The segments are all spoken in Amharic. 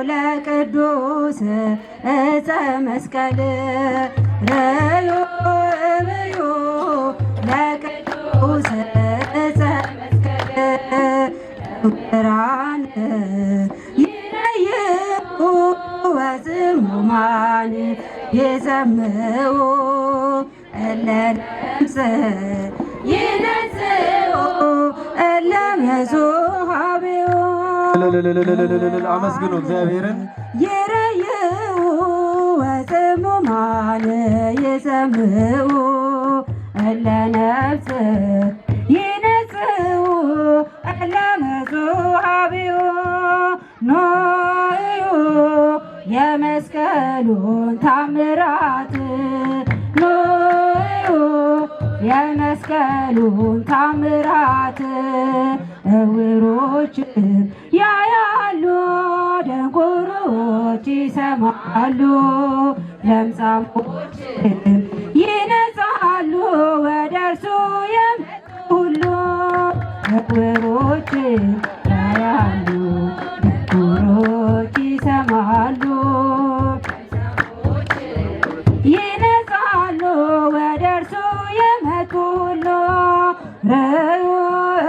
ለቅዱስ ዕፀ መስቀል ረዮ እብዮ ለቅዱስ ዕፀ መስቀል ብርሃን ይለይቁ ወጽሙማን ይዘምዑ እለ ለምጽ ይነጽኡ እለ መዙሃቢው አመስግኑ እግዚአብሔርን። ይረይኡ ወጽሙማን ይዘምዑ እለ ነፍስ ይነጽኡ እለ መዙሃቢው ኖዩ የመስቀሉን ታምራት ኖዩ የመስቀሉን ታምራት እውሮች ያያሉ ደንቆሮች ይሰማሉ ለምጻሞች ይነጻሉ ወደ እርሱ የመጡ ሁሉ እውሮች ያያሉ ደንቆሮች ይሰማሉ ይነጻሉ ወደ እርሱ የመጡ ሁሉ ረዩ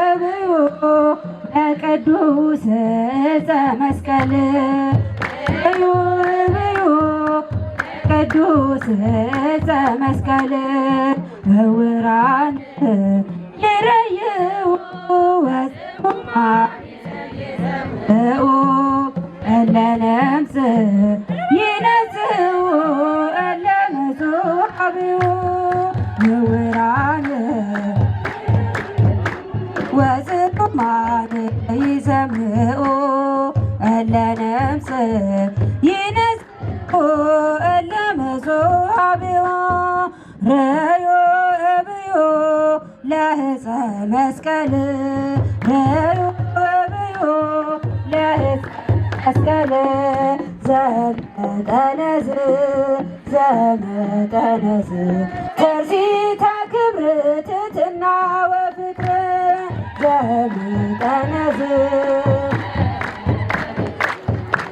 እብዩ ለቅዱስ ዕፀ መስቀል ረዩ እብዩ ለቅዱስ ዕፀ መስቀል እውራን ይረይኡ ወጽሙማን ይዘምዑ እለ ለምጽ ይነጽኡ እለ መዙሃቢው እውራን ወጽሙማን ይዘምዑ እለ ለምጽ ይነጽኡ እለ መዙሃቢው ረዮ እብዮ ለዕፀ መስቀል ረዮ እብዮ ለዕፀ መስቀል ዘመጠነዝ ዘመጠነዝ ትርሲተ ክብር ትሕትና ወፍቅር ዘመጠነዝ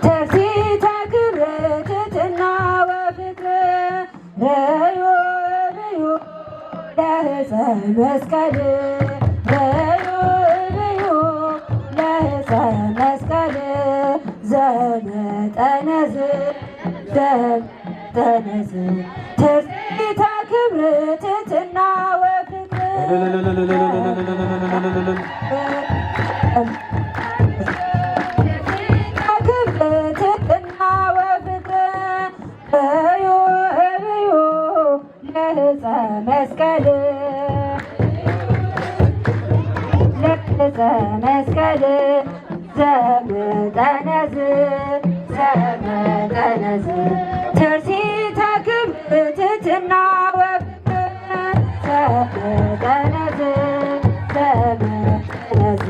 ትርሲተ ክብር ትሕትና ወፍቅር ረዮ እብዮ ለዕፀ መስቀል ረዮ እብዮ ለዕፀ መስቀል ዘመጠነዝ ዘመጠነዝ ትርሲተ ክብር ትሕትና ወፍቅር ክብር ትሕትና ወፍቅር ረዮ እብዮ ለዕፀ መስቀል ለዕፀ መስቀል ዘመጠነዝ ዘመጠነዝ ትርሲተ ክብር ትሕትና ወፍቅር ዘመጠነዝ ዘመጠነዝ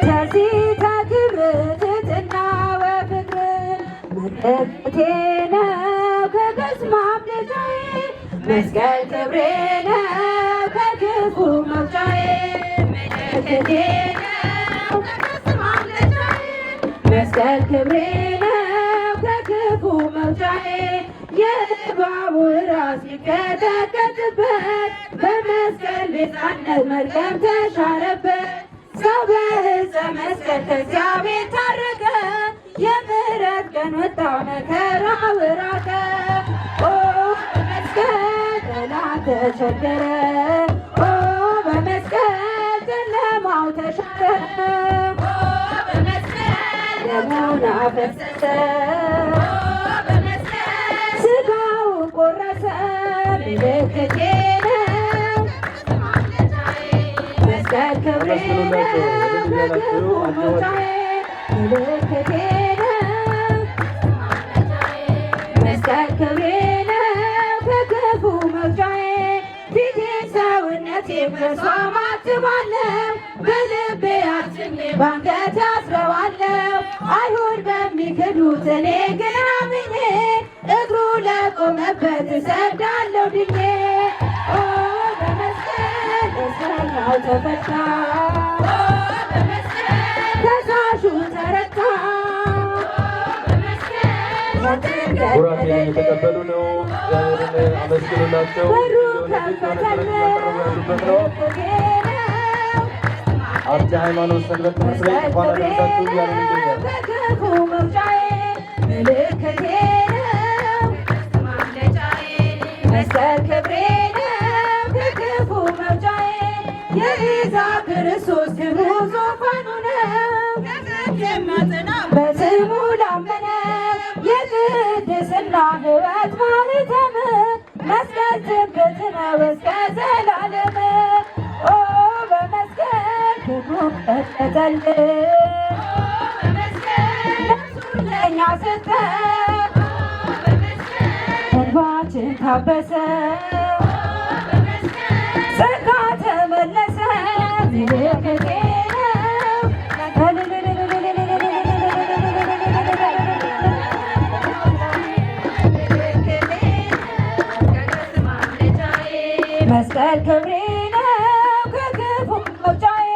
ትርሲተ ክብር ትሕትና ወፍቅር ምልክቴ ነው ከበስመ አምልጫዬ መስቀል ክብሬ ነው ከክፉ መውጫዬ ምልክቴ ነው ከበስመ አምልጫዬ መስቀል ክብሬ ነው ከክፉ መውጫዬ የእባቡ ራስ ሲቀጠቀጥበት በመስቀል ቤዛነት መርገም ተሻረበት ሰው በዕፀ መስቀል ከእግዚአብሔር ታረቀ የምሕረት ቀን ወጣ መከራው ራቀ ኦ በመስቀል ጠላት ተቸገረ ኦ በመስቀል ጨለማው ተሻረ ኦ በመስቀል ደሙን አፈሰሰ ኦ በመስቀል ሥጋውን ቆረሰ ምልክቴ ነው መስቀል ክብሬ ነው ከክፉ መውጫዬ ምልክቴ ነው መስቀል ክብሬ ነው ከክፉ መውጫዬ ፊቴ ሰውነቴ በእርሷ ማትባለው በልቤ አትሜ ባንገቴ አስረዋለው አይሁድ በሚክዱ በሚክዱት እኔ ግን አምኜ እግሩ ለቆመበት እሰግዳለሁ ድኜ። ኦ በመስቀል እስረኛው ተፈታ፣ ከሳሹ ተረታ። ቡራኬን እየተቀበሉ ነው። እግዚአብሔርን አመስግኑላቸው። በሩ ከፈተልን አብቻ ሃይማኖት ሰንበት ትምህርት ቤት እንኳን አደረሳችሁ እያሉ ይገኛል። ከክፉ መውጫዬ ምልክቴ ነው ማምለጫዬ፣ መስቀል ክብሬ ነው ከክፉ መውጫዬ። የቤዛ ክርስቶስ ክብሩ ዙፋኑ ነው፣ በስሙ ላመነ የቅድስና ሕይወት ማኅተም። መስቀል ትምክህት ነው እስከ ዘላለም። ኦ በመስቀል ክብሩ ቀጠቀጠልን፣ ለእኛ ሰጠ፣ እንባችን ታበሰ፣ ጸጋ ተመለሰ። ምልክቴ መስቀል ክብሬ ነው ከክፉ መውጫዬ።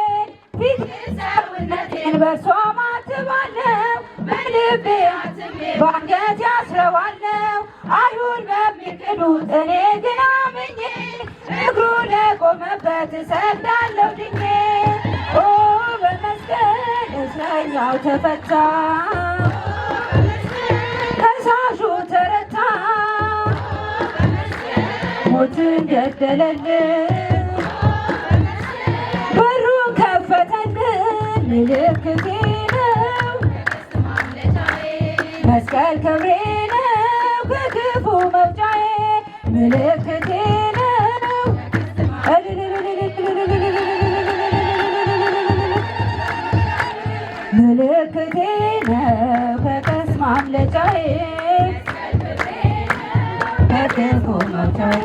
ፊት ሰውነቴን በእርሷ ማትባለው፣ በልቤ አትሜ በአንገት ያስረዋለው። አይሁድ በሚክዱት እኔ ግን አምኜ እግሩ ለቆመበት እሰግዳለሁ ድኜ። ኦ በመስቀል እስረኛው ተፈታ፣ ከሳሹ ተረታ። ሞትን ገደለልን፣ በሩን ከፈተልን። ምልክቴ ነው መስቀል ክብሬ ነው ከክፉ መውጫዬ። ምልክቴ ነው ምልክቴ ነው ከቀስት ማምለጫዬ ከክፉ መውጫዬ።